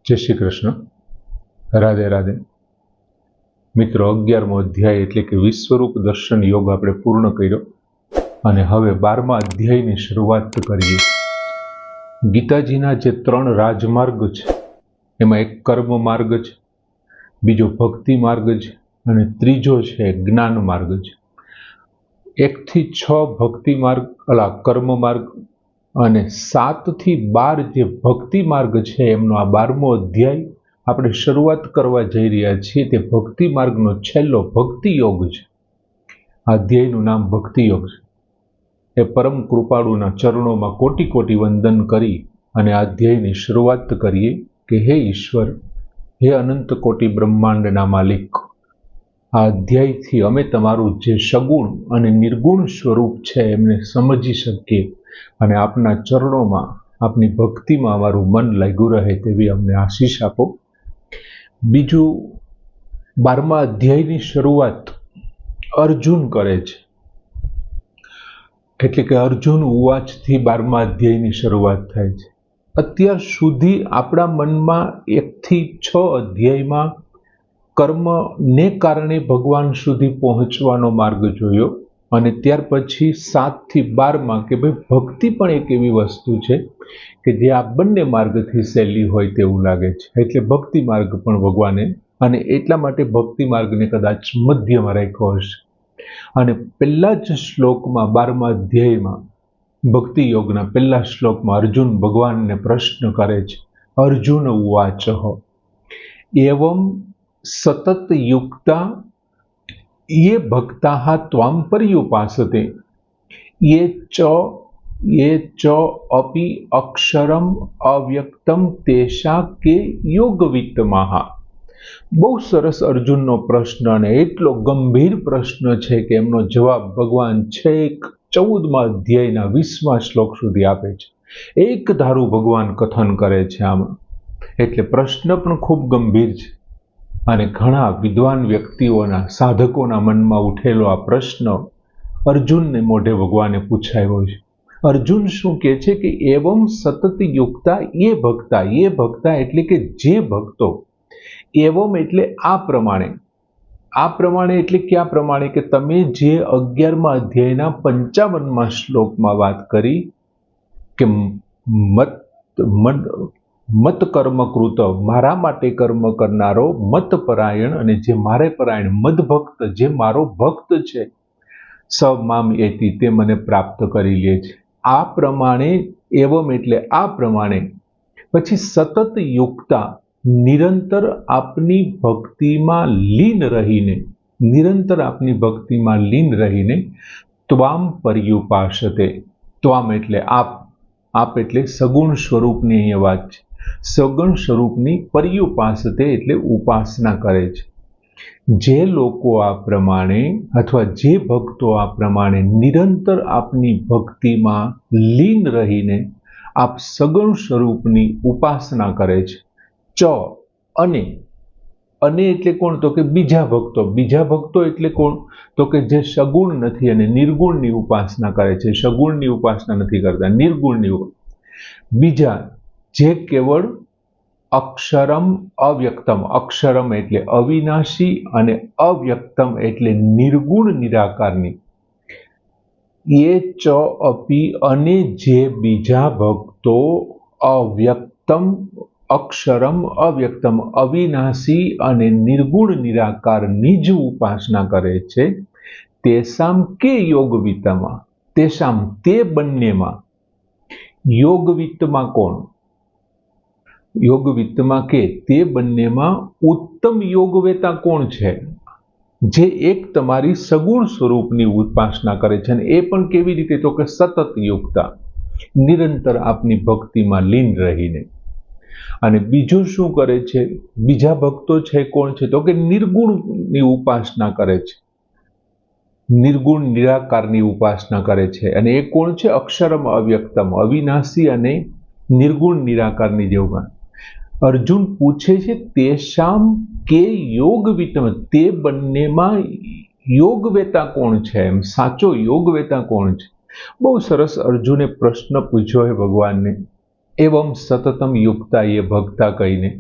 जय श्री कृष्ण। राधे राधे। मित्रों, 11मो अध्याय एटले के विश्वरूप दर्शन योग आपणे पूर्ण कर्यो अने हवे 12मा अध्यायनी शरूआत करीए। गीताजीना जे 3 राजमार्ग छे एमां एक कर्म मार्ग छे, बीजो भक्ति मार्ग छे अने त्रीजो छे ज्ञान मार्ग छे। 1 થી 6 भक्ति मार्ग कर्म मार्ग અને 7 થી 12 જે ભક્તિ માર્ગ છે એમનો આ 12મો અધ્યાય આપણે શરૂઆત કરવા જઈ રહ્યા છીએ। તે ભક્તિ માર્ગનો છેલ્લો ભક્તિ યોગ છે। આ અધ્યાયનું નામ ભક્તિ યોગ છે। એ પરમ કૃપાળુના ચરણોમાં કોટી કોટી વંદન કરી અને આ અધ્યાયની શરૂઆત કરીએ કે હે ઈશ્વર, હે અનંત કોટી બ્રહ્માંડના માલિક, આ અધ્યાયથી અમે તમારું જે સગુણ અને નિર્ગુણ સ્વરૂપ છે એમને સમજી શકીએ અને આપના ચરણોમાં આપની ભક્તિમાં અમારું મન લાગ્યું રહે તેવી અમને આશીષ આપો। બીજું, 12મા અધ્યાયની શરૂઆત અર્જુન કરે છે, એટલે કે અર્જુન ઉવાચથી 12મા અધ્યાયની શરૂઆત થાય છે। અત્યાર સુધી આપણા મનમાં 1 થી 6 અધ્યાયમાં કર્મને કારણે ભગવાન સુધી પહોંચવાનો માર્ગ જોયો અને ત્યાર પછી 7 થી 12માં કે ભાઈ ભક્તિ પણ એક એવી વસ્તુ છે કે જે આ બંને માર્ગથી સહેલી હોય તેવું લાગે છે, એટલે ભક્તિ માર્ગ પણ ભગવાને અને એટલા માટે ભક્તિ માર્ગને કદાચ મધ્યમાં રાખ્યો હશે। અને પહેલા જ શ્લોકમાં 12મા અધ્યાયમાં ભક્તિ યોગના પહેલા શ્લોકમાં અર્જુન ભગવાનને પ્રશ્ન કરે છે। અર્જુન ઉવાચ એવં સતત યુક્તા ये भक्ताः त्वां पर्युपासते ये च अपि अक्षरम अव्यक्तम तेषा के योगवित्तमाः। बहु सरस अर्जुनનો પ્રશ્ન અને એટલો ગંભીર પ્રશ્ન છે કે એમનો જવાબ ભગવાન છેક 14મા અધ્યાયના 20મા શ્લોક સુધી આપે છે। એક ધારું ભગવાન કથન કરે છે આમાં, એટલે પ્રશ્ન પણ ખૂબ ગંભીર છે અને ઘણા વિદ્વાન વ્યક્તિઓના સાધકોના મનમાં ઉઠેલો આ પ્રશ્ન અર્જુનને મોઢે ભગવાને પૂછાયો છે। અર્જુન શું કહે છે કે એવમ સતત યુક્તા એ ભક્તા એટલે કે જે ભક્તો, એવમ એટલે આ પ્રમાણે એટલે ક્યાં પ્રમાણે કે તમે જે 11મા અધ્યાયના 55મા શ્લોકમાં વાત કરી કે મત કર્મ કૃત, મારા માટે કર્મ કરનારો મતપરાયણ અને જે મારે પરાયણ મદભક્ત, જે મારો ભક્ત છે, સ મામ એતિ, તે મને પ્રાપ્ત કરી લે છે। આ પ્રમાણે, એવમ એટલે આ પ્રમાણે, પછી સતત યુક્તા, નિરંતર આપની ભક્તિમાં લીન રહીને ત્વામ પર્યુપાસતે, ત્વામ એટલે આપ એટલે સગુણ સ્વરૂપની અહીંયા વાત છે, સગુણ સ્વરૂપની પર્યુપાસતે એટલે ઉપાસના કરે છે। જે લોકો આ પ્રમાણે અથવા જે ભક્તો આ પ્રમાણે નિરંતર આપની ભક્તિમાં લીન રહીને આપ સગુણ સ્વરૂપની ઉપાસના કરે છે। ચ અને એટલે કોણ? તો કે બીજા ભક્તો એટલે કોણ? તો કે જે સગુણ નથી અને નિર્ગુણની ઉપાસના કરે છે, સગુણની ઉપાસના નથી કરતા, નિર્ગુણની। બીજા જે કેવળ અક્ષરમ અવ્યક્તમ, અક્ષરમ એટલે અવિનાશી અને અવ્યક્તમ એટલે નિર્ગુણ નિરાકારની, એ ચ અપી અને જે બીજા ભક્તો અક્ષરમ અવ્યક્તમ અવિનાશી અને નિર્ગુણ નિરાકારની જ ઉપાસના કરે છે, તેસામ કે યોગવિત્તમાં, તેસામ તે બંનેમાં, યોગવિત્તમાં કોણ? યોગવિત્તમાં કે તે બંનેમાં ઉત્તમ યોગવેતા કોણ છે? જે એક તમારી સગુણ સ્વરૂપની ઉપાસના કરે છે, અને એ પણ કેવી રીતે? તો કે સતત યુક્તા, નિરંતર આપની ભક્તિમાં લીન રહીને। અને બીજું શું કરે છે? બીજા ભક્તો છે કોણ છે? તો કે નિર્ગુણની ઉપાસના કરે છે, નિર્ગુણ નિરાકારની ઉપાસના કરે છે, અને એ કોણ છે? અક્ષરમ અવ્યક્તમ, અવિનાશી અને નિર્ગુણ નિરાકારની જેવું। અર્જુન પૂછે છે તેશામ કે યોગવિત્તમ, તે બંનેમાં યોગવેતા કોણ છે? એમ સાચો યોગવેતા કોણ છે? બહુ સરસ અર્જુને પ્રશ્ન પૂછ્યો છે ભગવાનને। એવમ સતતમ યુક્તા એ ભક્તા કહીને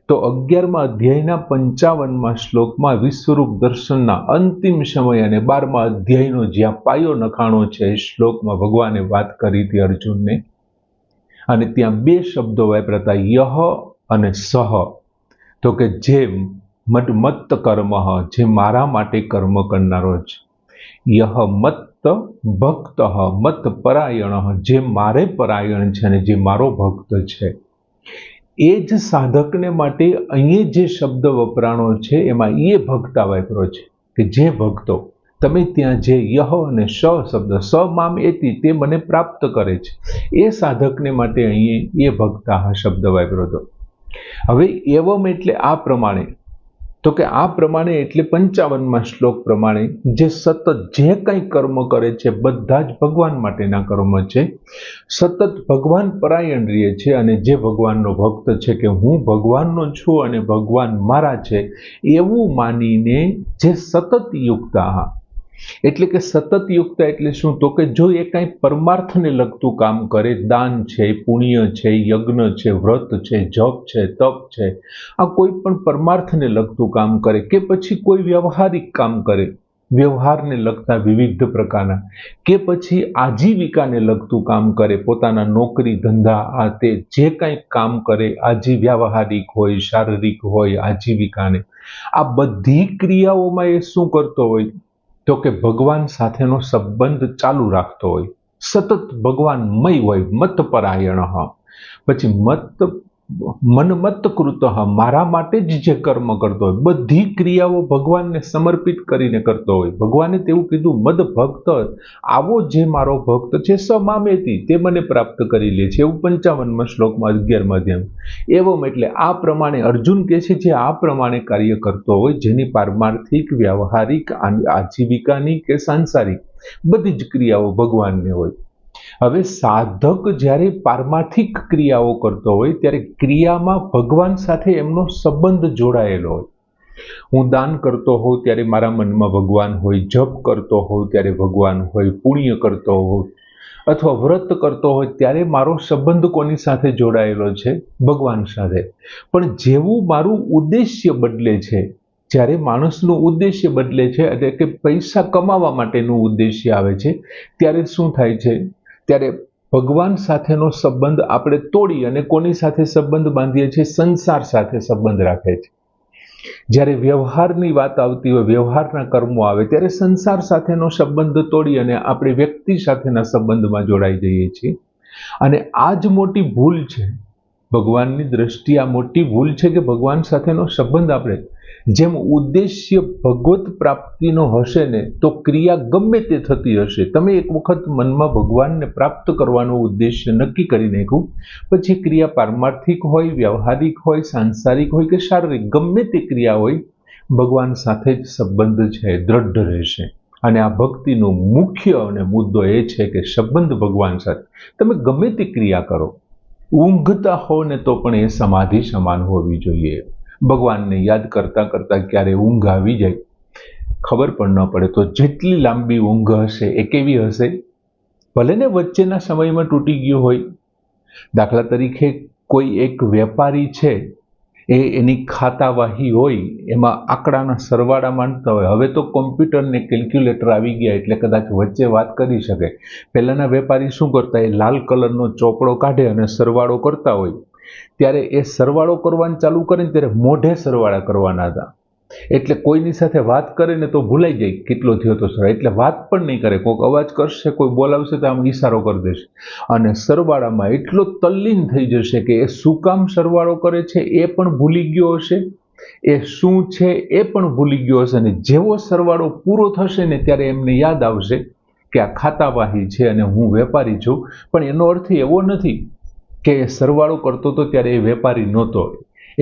તો 11મા અધ્યાયના 55મા શ્લોકમાં વિશ્વરૂપ દર્શનના અંતિમ સમય અને 12મા અધ્યાયનો જ્યાં પાયો નખાણો છે એ શ્લોકમાં ભગવાને વાત કરી હતી અર્જુનને, અને ત્યાં બે શબ્દો વાપર્યા હતા, યહ અને સહ. તો કે જે મત કર્મ, જે મારા માટે કર્મ કરનારો છે, યહ મત ભક્ત, મત પરાયણ, જે મારે પરાયણ છે અને જે મારો ભક્ત છે. એ જ સાધકને માટે અહીંયા જે શબ્દ વપરાણો છે એમાં એ ભક્તા વાપરો છે કે જે ભક્તો, તમે ત્યાં જે યહ અને સ શબ્દ, સ મામ એતિ, તે મને પ્રાપ્ત કરે છે, એ સાધકને માટે અહીં એ ભક્તા શબ્દ વાપર્યો હતો. હવે એવમ એટલે આ પ્રમાણે, તો કે આ પ્રમાણે એટલે 55મા શ્લોક પ્રમાણે જે સતત જે કંઈ કર્મ કરે છે બધા જ ભગવાન માટેના કર્મ છે, સતત ભગવાન પરાયણ રહે છે અને જે ભગવાનનો ભક્ત છે કે હું ભગવાનનો છું અને ભગવાન મારા છે એવું માનીને જે સતત યુક્તા, એટલે કે સતત યુક્તા એટલે શું, તો કે જો એ કંઈ પરમાર્થને લગતું કામ કરે, દાન છે, પુણ્ય છે, યજ્ઞ છે, વ્રત છે, જપ છે, તપ છે, આ કોઈ પણ પરમાર્થને લગતું કામ કરે કે પછી કોઈ વ્યવહારિક કામ કરે, વ્યવહારને લગતા વિવિધ પ્રકારના, કે પછી આજીવિકાને લગતું કામ કરે, પોતાના નોકરી ધંધા આ તે જે કંઈ કામ કરે, વ્યવહારિક હોય, શારીરિક હોય, આજીવિકાને, આ બધી ક્રિયાઓમાં એ શું કરતો હોય, તો કે ભગવાન સાથેનો સંબંધ ચાલુ રાખતો હોય, સતત ભગવાનમય હોય, મત પરાયણ, પછી મનમત કૃત, મારા માટે જ જે કર્મ કરતો હોય, બધી ક્રિયાઓ ભગવાનને સમર્પિત કરીને કરતો હોય. ભગવાને તેવું કીધું, મદ ભક્ત, આવો જે મારો ભક્ત છે, સ મામેતી, તે મને પ્રાપ્ત કરી લે છે, એવું 55મા શ્લોકમાં 11મા અધ્યાય. એવમ એટલે આ પ્રમાણે અર્જુન કહે છે જે આ પ્રમાણે કાર્ય કરતો હોય, જેની પારમાર્થિક, વ્યવહારિક, આજીવિકાની કે સાંસારિક બધી જ ક્રિયાઓ ભગવાનને હોય. હવે સાધક જ્યારે પારમાર્થિક ક્રિયાઓ કરતો હોય ત્યારે ક્રિયામાં ભગવાન સાથે એમનો સંબંધ જોડાયેલો હોય. હું દાન કરતો હોઉં ત્યારે મારા મનમાં ભગવાન હોય, જપ કરતો હોઉં ત્યારે ભગવાન હોય, પુણ્ય કરતો હોઉં અથવા વ્રત કરતો હોય ત્યારે મારો સંબંધ કોની સાથે જોડાયેલો છે, ભગવાન સાથે. પણ જેવું મારું ઉદ્દેશ્ય બદલે છે, જ્યારે માણસનું ઉદ્દેશ્ય બદલે છે, એટલે કે પૈસા કમાવા માટેનું ઉદ્દેશ્ય આવે છે, ત્યારે શું થાય છે, ત્યારે ભગવાન સાથેનો સંબંધ આપણે તોડી અને કોની સાથે સંબંધ બાંધીએ છીએ, સંસાર સાથે સંબંધ રાખે છે. જ્યારે વ્યવહારની વાત આવતી હોય, વ્યવહારના કર્મો આવે ત્યારે સંસાર સાથેનો સંબંધ તોડી અને આપણે વ્યક્તિ સાથેના સંબંધમાં જોડાઈ જઈએ છીએ. અને આ જ મોટી ભૂલ છે, ભગવાનની દ્રષ્ટિએ આ મોટી ભૂલ છે કે ભગવાન સાથેનો સંબંધ આપણે, જેમ ઉદ્દેશ્ય ભગવત પ્રાપ્તિનો હશે ને તો ક્રિયા ગમે તે થતી હશે. તમે એક વખત મનમાં ભગવાનને પ્રાપ્ત કરવાનો ઉદ્દેશ્ય નક્કી કરી નાખ્યું, પછી ક્રિયા પારમાર્થિક હોય, વ્યવહારિક હોય, સાંસારિક હોય કે શારીરિક, ગમે તે ક્રિયા હોય, ભગવાન સાથે જ સંબંધ છે દ્રઢ રહેશે. અને આ ભક્તિનો મુખ્ય અને મુદ્દો એ છે કે સંબંધ ભગવાન સાથે. તમે ગમે તે ક્રિયા કરો, ઊંઘતા હો ને તો પણ એ સમાધિ સમાન હોવી જોઈએ. ભગવાનને યાદ કરતા કરતા ક્યારે ઊંઘ આવી જાય ખબર પણ ન પડે, તો જેટલી લાંબી ઊંઘ હશે એ કેવી હશે, ભલે ને વચ્ચેના સમયમાં તૂટી ગયું હોય. દાખલા તરીકે કોઈ એક વેપારી છે, એની ખાતાવાહી હોય, એમાં આંકડાના સરવાળા માંડતા હોય. હવે તો કોમ્પ્યુટર ને કેલ્ક્યુલેટર આવી ગયા એટલે કદાચ વચ્ચે વાત કરી શકે. પહેલાના વેપારી શું કરતા, એ લાલ કલરનો ચોપડો કાઢે અને સરવાળો કરતા હોય, ત્યારે એ સરવાળો કરવાનું ચાલુ કરે ને ત્યારે મોઢે સરવાળા કરવાના હતા. એટલે કોઈની સાથે વાત કરે ને તો ભૂલાઈ જાય કેટલો થયો તો સરવાળો, એટલે વાત પણ નહીં કરે. કોઈક અવાજ કરશે, કોઈ બોલાવશે તો આમ ઈશારો કરી દેશે અને સરવાળામાં એટલો તલ્લીન થઈ જશે કે એ શું કામ સરવાળો કરે છે એ પણ ભૂલી ગયો હશે, એ શું છે એ પણ ભૂલી ગયો હશે. અને જેવો સરવાળો પૂરો થશે ને ત્યારે એમને યાદ આવશે કે આ ખાતાવાહી છે અને હું વેપારી છું. પણ એનો અર્થ એવો નથી કે સરવાળો કરતો હતો ત્યારે એ વેપારી નહોતો,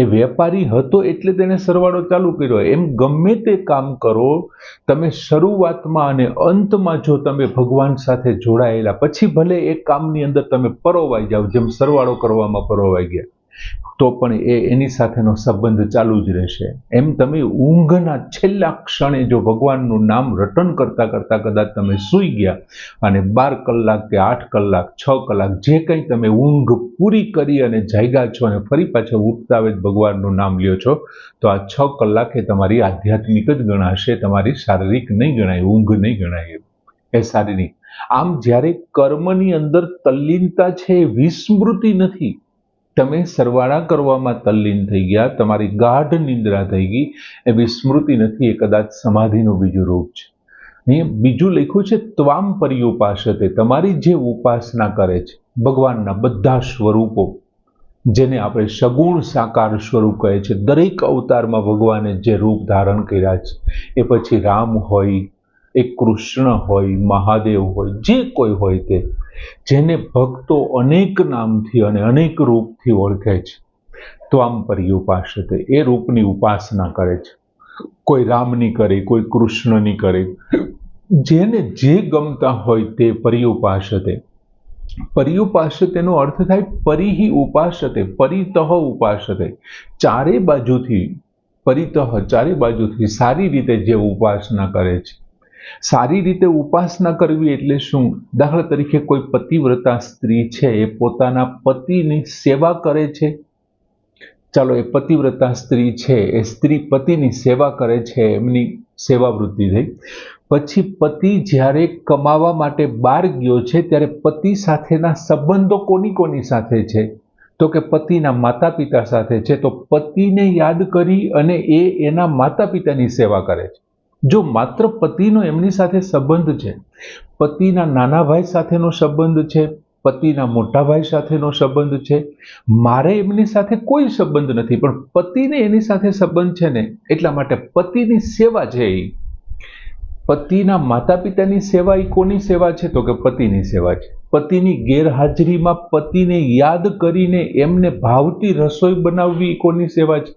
એ વેપારી હતો એટલે તેને સરવાળો ચાલુ કર્યો. એમ ગમે તે કામ કરો, તમે શરૂઆતમાં અને અંતમાં જો તમે ભગવાન સાથે જોડાયેલા, પછી ભલે એ કામની અંદર તમે પરોવાઈ જાઓ, જેમ સરવાળો કરવામાં પરોવાઈ ગયા, તો પણ એની સાથેનો સંબંધ ચાલુ જ રહેશે. એમ તમે ઊંઘના છેલ્લા ક્ષણે જો ભગવાનનું નામ રટન કરતા કરતા કદાચ તમે સૂઈ ગયા અને 12 કલાક કે 8 કલાક 6 કલાક જે કંઈ તમે ઊંઘ પૂરી કરી અને જાગ્યા છો અને ફરી પાછા ઉઠતા આવે ભગવાનનું નામ લ્યો છો, તો આ 6 કલાક એ તમારી આધ્યાત્મિક જ ગણાશે, તમારી શારીરિક નહીં ગણાય, ઊંઘ નહીં ગણાય, એ શારીરિક. આમ જ્યારે કર્મની અંદર તલ્લીનતા છે એ વિસ્મૃતિ નથી. તમે સરવાળા કરવામાં તલ્લીન થઈ ગયા, તમારી ગાઢ નિંદ્રા થઈ ગઈ, એ વિસ્મૃતિ નથી, એ કદાચ સમાધિનું બીજું રૂપ છે. અહીં બીજું લખ્યું છે ત્વામ પર્યુપાસતે, તમારી જે ઉપાસના કરે છે ભગવાનના બધા સ્વરૂપો, જેને આપણે સગુણ સાકાર સ્વરૂપ કહે છે. દરેક અવતારમાં ભગવાને જે રૂપ ધારણ કર્યા છે, એ પછી રામ હોય, એક કૃષ્ણ હોય, મહાદેવ હોય, જે કોઈ હોય તે, જેને ભક્તો અનેક નામથી અને અનેક રૂપથી ઓળખે છે, તો આમ પર્યુપાસતે, એ રૂપની ઉપાસના કરે છે. કોઈ રામની કરે, કોઈ કૃષ્ણની કરે, જેને જે ગમતા હોય તે પર્યુપાસતે. પર્યુપાસતેનો અર્થ થાય પરિહિ ઉપાસતે, પરિતઃ ઉપાસતે, ચારે બાજુથી, પરિતઃ ચારે બાજુથી સારી રીતે જે ઉપાસના કરે છે. સારી રીતે ઉપાસના કરવી એટલે શું? દાખલા તરીકે કોઈ પતિવ્રતા સ્ત્રી છે, એ પોતાના પતિની સેવા કરે છે. ચાલો, એ પતિવ્રતા સ્ત્રી છે, એ સ્ત્રી પતિની સેવા કરે છે, એમની સેવા વૃત્તિ થઈ. પછી પતિ જ્યારે કમાવા માટે બહાર ગયો છે, ત્યારે પતિ સાથેના સંબંધો કોની સાથે છે? તો કે પતિના માતા પિતા સાથે છે. તો પતિને યાદ કરી અને એના માતા પિતાની સેવા કરે છે. જો માત્ર પતિનો એમની સાથે સંબંધ છે, પતિના નાના ભાઈ સાથેનો સંબંધ છે, પતિના મોટા ભાઈ સાથેનો સંબંધ છે, મારે એમની સાથે કોઈ સંબંધ નથી, પણ પતિને એની સાથે સંબંધ છે ને, એટલા માટે પતિની સેવા છે. એ પતિના માતા પિતાની સેવા એ કોની સેવા છે? તો કે પતિની સેવા છે. પતિની ગેરહાજરીમાં પતિને યાદ કરીને એમને ભાવતી રસોઈ બનાવવી કોની સેવા છે?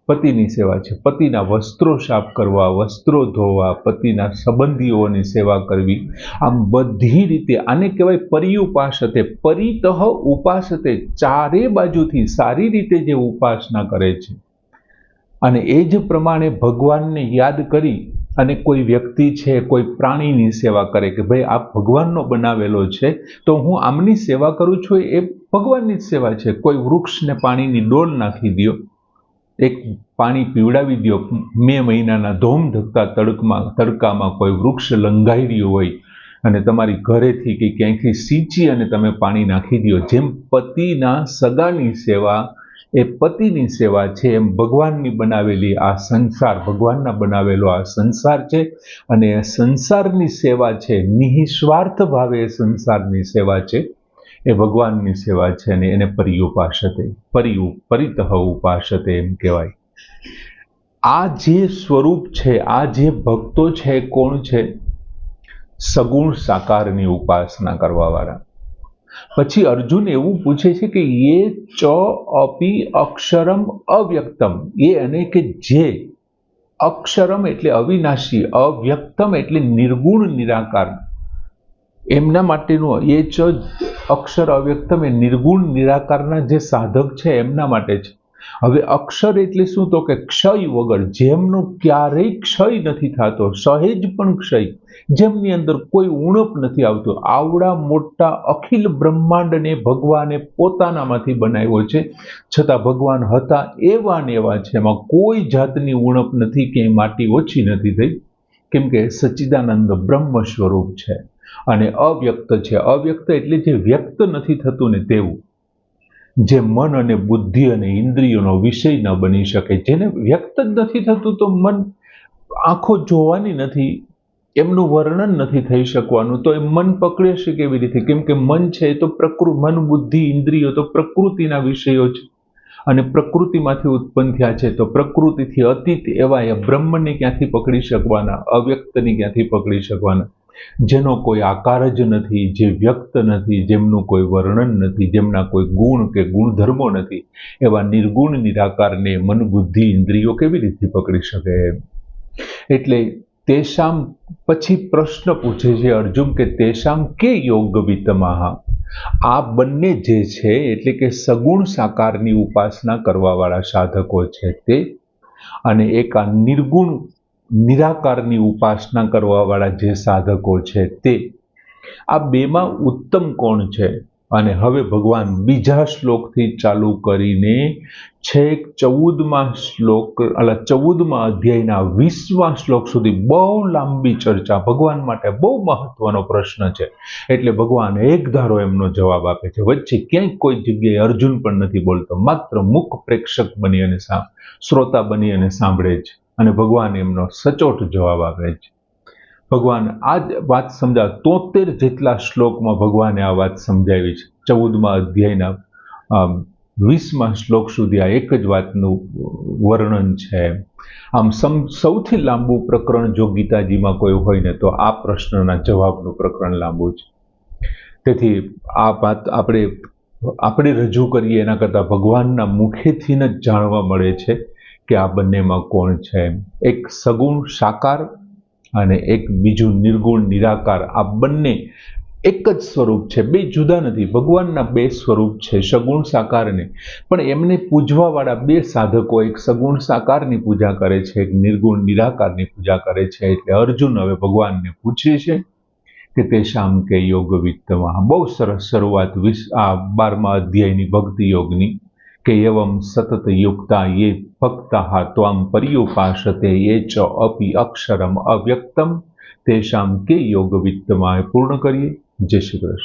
પતિની સેવા છે. પતિના વસ્ત્રો સાફ કરવા, વસ્ત્રો ધોવા, પતિના સંબંધીઓની સેવા કરવી, આમ બધી રીતે આને કહેવાય પર્યુપાસતે. પરિતઃ ઉપાસતે, ચારે બાજુથી સારી રીતે જે ઉપાસના કરે છે. અને એ જ પ્રમાણે ભગવાનને યાદ કરી અને કોઈ વ્યક્તિ છે, કોઈ પ્રાણીની સેવા કરે કે ભાઈ આ ભગવાનનો બનાવેલો છે, તો હું આમની સેવા કરું છું, એ ભગવાનની જ સેવા છે. કોઈ વૃક્ષને પાણીની ડોલ નાખી દો, એક પાણી પીવડાવી દો. મે મહિનાના ધોમધકતા તડકામાં કોઈ વૃક્ષ લંઘાઈ રહ્યું હોય અને તમારી ઘરેથી કે ક્યાંયથી સિંચી અને તમે પાણી નાખી દો. જેમ પતિના સગાની સેવા એ પતિની સેવા છે, એમ ભગવાનની બનાવેલી આ સંસાર, ભગવાનના બનાવેલો આ સંસાર છે. અને સંસારની સેવા છે, નિઃસ્વાર્થ ભાવે સંસારની સેવા છે, એ ભગવાનની સેવા છે. અને એને પર્યુપાસતે, પરિતઃ ઉપાસતે એમ કહેવાય. આ જે સ્વરૂપ છે, આ જે ભક્તો છે, કોણ છે? સગુણ સાકારની ઉપાસના કરવાવાળા. પછી અર્જુન એવું પૂછે છે કે યે ચ અપી અક્ષરમ અવ્યક્તમ, એ અને કે જે અક્ષરમ એટલે અવિનાશી, અવ્યક્તમ એટલે નિર્ગુણ નિરાકાર, એમના માટેનું એ ચ અક્ષર અવ્યક્તમ એ નિર્ગુણ નિરાકારના જે સાધક છે એમના માટે છે. હવે અક્ષર એટલે શું? તો કે ક્ષય વગર, જેમનો ક્યારેય ક્ષય નથી થતો, સહેજ પણ ક્ષય, જેમની અંદર કોઈ ઉણપ નથી આવતું. આવડા મોટા અખિલ બ્રહ્માંડને ભગવાને પોતાનામાંથી બનાવ્યો છે, છતાં ભગવાન હતા એવા ને એવા છે, એમાં કોઈ જાતની ઉણપ નથી, કે માટી ઓછી નથી થઈ, કેમ કે સચ્ચિદાનંદ બ્રહ્મ સ્વરૂપ છે અને અવ્યક્ત છે. અવ્યક્ત એટલે જે વ્યક્ત નથી થતું ને તેવું, જે મન અને બુદ્ધિ અને ઇન્દ્રિયોનો વિષય ન બની શકે, જેને વ્યક્ત જ નથી થતું, તો મન આંખો જોવાની નથી, એમનું વર્ણન નથી થઈ શકવાનું, તો એ મન પકડે છે કેવી રીતે? કેમ કે મન છે એ તો મન, બુદ્ધિ, ઇન્દ્રિયો તો પ્રકૃતિના વિષયો છે અને પ્રકૃતિમાંથી ઉત્પન્ન થયા છે, તો પ્રકૃતિથી અતીત એવા એ બ્રહ્મને ક્યાંથી પકડી શકવાના? અવ્યક્તને ક્યાંથી પકડી શકવાના? જેનો કોઈ આકાર જ નથી, જે વ્યક્ત નથી, જેમનું કોઈ વર્ણન નથી, જેમના કોઈ ગુણ કે ગુણધર્મો નથી, એવા નિર્ગુણ નિરાકારને મન, બુદ્ધિ, ઇન્દ્રિયો કેવી રીતે પકડી શકે? એટલે તેશામ, પછી પ્રશ્ન પૂછે છે અર્જુન કે તેશામ કે યોગ વિતમાહ, આ બંને જે છે એટલે કે સગુણ સાકારની ઉપાસના કરવાવાળા સાધકો છે તે, અને એક આ નિર્ગુણ નિરાકારની ઉપાસના કરવાવાળા જે સાધકો છે તે, આ બેમાં ઉત્તમ કોણ છે? અને હવે ભગવાન બીજા શ્લોકથી ચાલુ કરીને છેક 14મા અધ્યાયના 20મા શ્લોક સુધી બહુ લાંબી ચર્ચા, ભગવાન માટે બહુ મહત્વનો પ્રશ્ન છે એટલે ભગવાન એક ધારો એમનો જવાબ આપે છે. વચ્ચે ક્યાંય કોઈ જગ્યાએ અર્જુન પણ નથી બોલતો, માત્ર મુખ પ્રેક્ષક બની અને શ્રોતા બની અને સાંભળે છે અને ભગવાન એમનો સચોટ જવાબ આપે છે. ભગવાન આ જ વાત 73 જેટલા શ્લોકમાં ભગવાને આ વાત સમજાવી છે. 14મા અધ્યાયના 20મા શ્લોક સુધી આ એક જ વાતનું વર્ણન છે. આમ સૌથી લાંબુ પ્રકરણ જો ગીતાજીમાં કોઈ હોય ને તો આ પ્રશ્નના જવાબનું પ્રકરણ લાંબુ છે. તેથી આ વાત આપણે રજૂ કરીએ એના કરતાં ભગવાનના મુખેથી જ જાણવા મળે છે કે આ બંનેમાં કોણ છે. એક સગુણ સાકાર અને એક બીજું નિર્ગુણ નિરાકાર, આ બંને એક જ સ્વરૂપ છે, બે જુદા નથી. ભગવાનના બે સ્વરૂપ છે, સગુણ સાકારને, પણ એમને પૂજવાવાળા બે સાધકો એક સગુણ સાકારની પૂજા કરે છે, એક નિર્ગુણ નિરાકારની પૂજા કરે છે. એટલે અર્જુન હવે ભગવાનને પૂછે છે કે તેષામ કે યોગ વિત્તમાં. બહુ સરસ શરૂઆત આ 12મા અધ્યાયની ભક્તિ યોગની, કે એવમ સતત યુક્તા યે ભક્તાઃ ત્વામ પર્યુપાસતે યે ચ અપિ અક્ષરમ અવ્યક્તમ તેષામ કે યોગ વિત્તમાં પૂર્ણ કરીએ. જય શ્રી કૃષ્ણ.